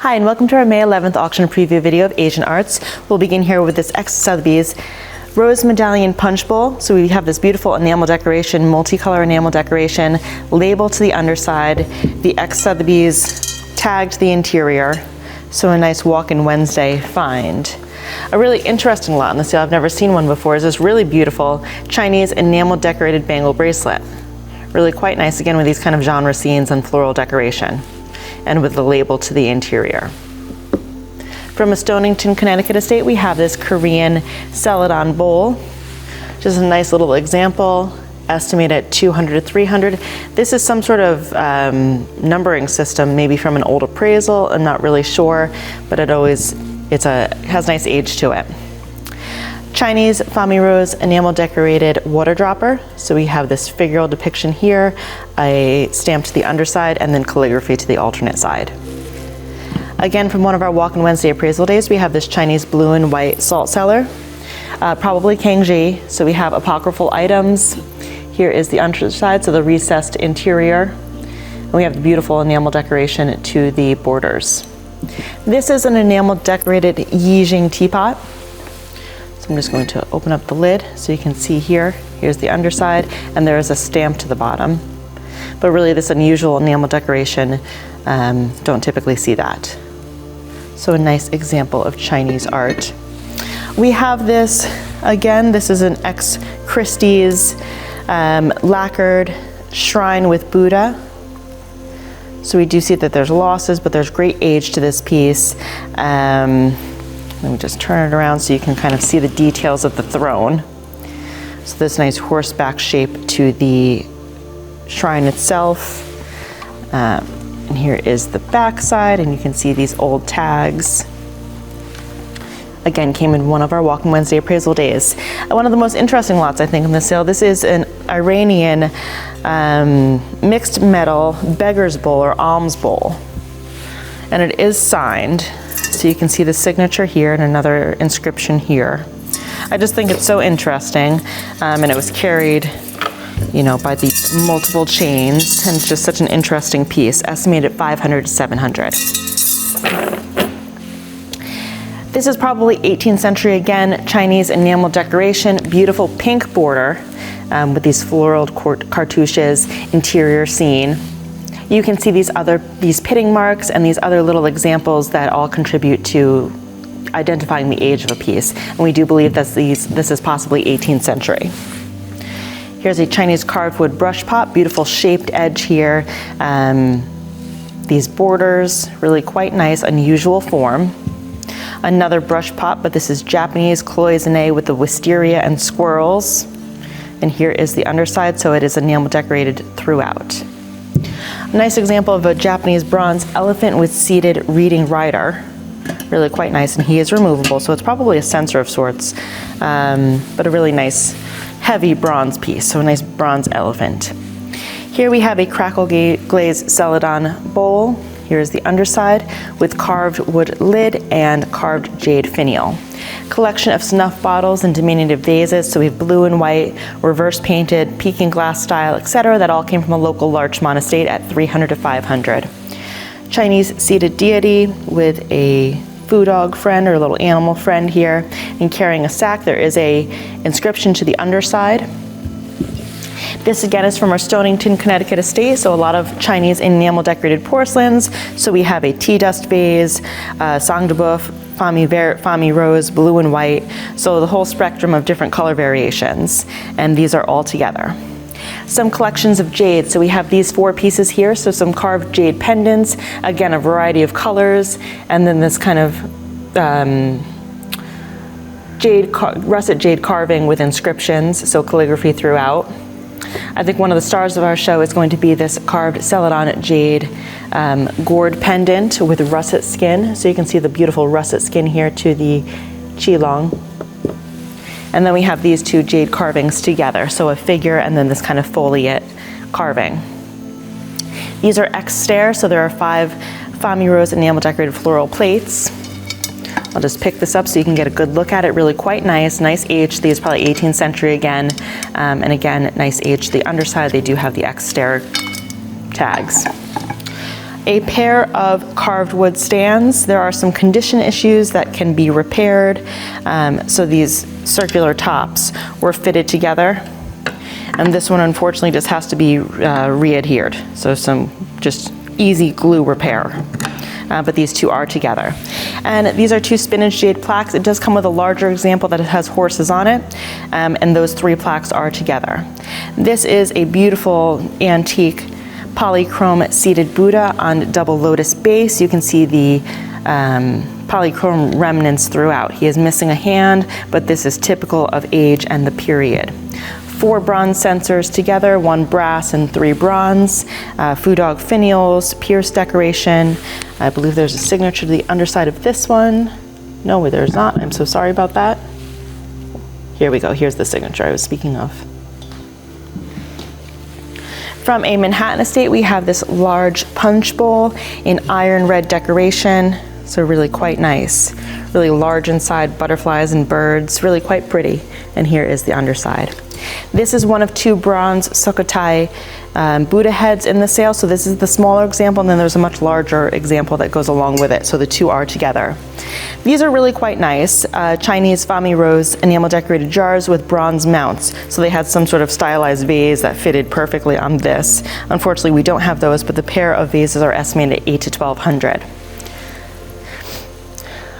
Hi, and welcome to our May 11th auction preview video of Asian Arts. We'll begin here with this X Sotheby's Rose Medallion Punch Bowl. So we have this beautiful enamel decoration, multicolor enamel decoration, label to the underside. The X Sotheby's tagged the interior. So a nice walk-in Wednesday find. A really interesting lot in the sale, I've never seen one before, is this really beautiful Chinese enamel decorated bangle bracelet. Really quite nice, again, with these kind of genre scenes and floral decoration, and with the label to the interior. From a Stonington, Connecticut estate, we have this Korean celadon bowl. Just a nice little example, estimated at 200 to 300. This is some sort of numbering system, maybe from an old appraisal, I'm not really sure, but it has nice age to it. Chinese Fami Rose enamel decorated water dropper. So we have this figural depiction here, a stamp to the underside, and then calligraphy to the alternate side. Again, from one of our Walk-in Wednesday appraisal days, we have this Chinese blue and white salt cellar, probably Kangji. So we have apocryphal items. Here is the underside, so the recessed interior. And we have the beautiful enamel decoration to the borders. This is an enamel decorated Yijing teapot. I'm just going to open up the lid so you can see here. Here's the underside, and there is a stamp to the bottom. But really, this unusual enamel decoration, don't typically see that. So a nice example of Chinese art. We have this, again, this is an X Christie's lacquered shrine with Buddha. So we do see that there's losses, but there's great age to this piece. Let me just turn it around so you can kind of see the details of the throne. So this nice horseback shape to the shrine itself. And here is the back side, and you can see these old tags. Again, came in one of our Walk-in Wednesday appraisal days. One of the most interesting lots, I think, in the sale. This is an Iranian mixed metal beggar's bowl or alms bowl. And it is signed. So you can see the signature here and another inscription here. I just think it's so interesting, and it was carried, you know, by these multiple chains, and it's just such an interesting piece, estimated at 500 to 700. This is probably 18th century again, Chinese enamel decoration, beautiful pink border with these floral cartouches, interior scene. You can see these pitting marks and these other little examples that all contribute to identifying the age of a piece. And we do believe that this is possibly 18th century. Here's a Chinese carved wood brush pot, beautiful shaped edge here. These borders, really quite nice, unusual form. Another brush pot, but this is Japanese cloisonne with the wisteria and squirrels. And here is the underside, so it is enamel decorated throughout. A nice example of a Japanese bronze elephant with seated reading rider. Really quite nice, and he is removable, so it's probably a censer of sorts, but a really nice heavy bronze piece, so a nice bronze elephant. Here we have a crackle glazed celadon bowl. Here is the underside with carved wood lid and carved jade finial. Collection of snuff bottles and diminutive vases, so we have blue and white, reverse painted, peking glass style, etc. That all came from a local Larchmont estate at 300 to 500. Chinese seated deity with a food dog friend or a little animal friend here, and carrying a sack. There is a inscription to the underside. This again is from our Stonington, Connecticut estate, so a lot of Chinese enamel decorated porcelains. So we have a tea dust vase, sang de boeuf, Fami Rose, blue and white, so the whole spectrum of different color variations, and these are all together. Some collections of jade, so we have these 4 pieces here, so some carved jade pendants, again a variety of colors, and then this kind of russet jade carving with inscriptions, so calligraphy throughout. I think one of the stars of our show is going to be this carved celadon jade gourd pendant with russet skin. So you can see the beautiful russet skin here to the qilong. And then we have these 2 jade carvings together, so a figure and then this kind of foliate carving. These are X stare, so there are 5 Fami Rose enamel decorated floral plates. I'll just pick this up so you can get a good look at it. Really quite nice age. These probably 18th century again. And again, nice age. The underside, they do have the X stare tags. A pair of carved wood stands. There are some condition issues that can be repaired. So these circular tops were fitted together. And this one unfortunately just has to be re-adhered. So some just easy glue repair. But these two are together. And these are two spinach jade plaques. It does come with a larger example that has horses on it, and those 3 plaques are together. This is a beautiful antique polychrome seated Buddha on double lotus base. You can see the polychrome remnants throughout. He is missing a hand, but this is typical of age and the period. 4 bronze censers together, 1 brass and 3 bronze, Foo Dog finials, pierced decoration. I believe there's a signature to the underside of this one. No, there's not. I'm so sorry about that. Here we go. Here's the signature I was speaking of. From a Manhattan estate, we have this large punch bowl in iron red decoration. So really quite nice. Really large inside, butterflies and birds, really quite pretty. And here is the underside. This is one of 2 bronze Sukhothai Buddha heads in the sale. So this is the smaller example, and then there's a much larger example that goes along with it. So the 2 are together. These are really quite nice. Chinese Fami Rose enamel decorated jars with bronze mounts. So they had some sort of stylized vase that fitted perfectly on this. Unfortunately, we don't have those, but the pair of vases are estimated at $800 to $1,200.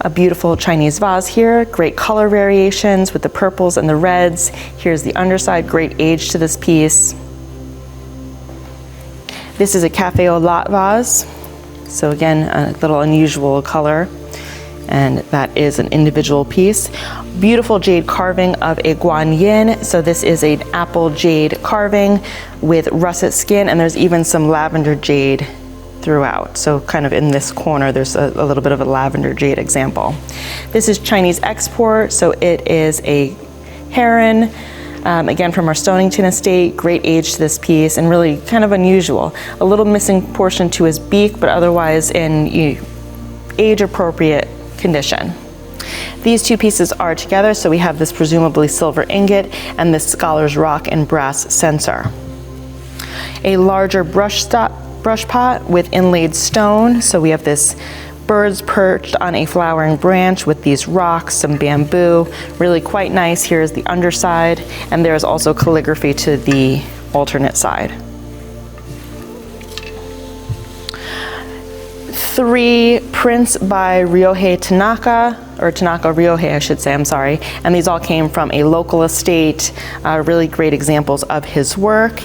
A beautiful Chinese vase here, great color variations with the purples and the reds. Here's the underside, great age to this piece. This is a cafe au lait vase. So again, a little unusual color, and that is an individual piece. Beautiful jade carving of a guanyin. So this is an apple jade carving with russet skin, and there's even some lavender jade throughout. So kind of in this corner, there's a little bit of a lavender jade example. This is Chinese export, so it is a heron, again from our Stonington estate, great age to this piece, and really kind of unusual. A little missing portion to his beak, but otherwise in age-appropriate condition. These 2 pieces are together, so we have this presumably silver ingot and this scholar's rock and brass censer. A larger brush pot with inlaid stone. So we have this birds perched on a flowering branch with these rocks, some bamboo, really quite nice. Here is the underside, and there is also calligraphy to the alternate side. 3 prints by Ryohei Tanaka, or Tanaka Ryohei, I should say, I'm sorry. And these all came from a local estate, really great examples of his work.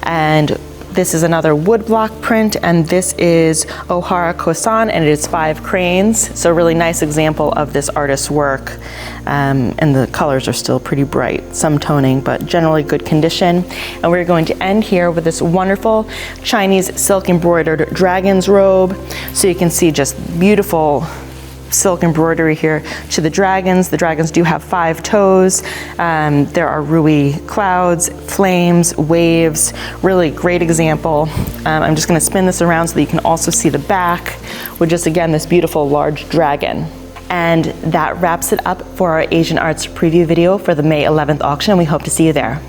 And this is another woodblock print, and this is Ohara Kosan, and it is 5 cranes. So a really nice example of this artist's work. And the colors are still pretty bright, some toning, but generally good condition. And we're going to end here with this wonderful Chinese silk embroidered dragon's robe. So you can see just beautiful silk embroidery here to the dragons. The dragons do have 5 toes. There are rui clouds, flames, waves, really great example. I'm just going to spin this around so that you can also see the back with just again this beautiful large dragon. And that wraps it up for our Asian Arts preview video for the May 11th auction, and we hope to see you there.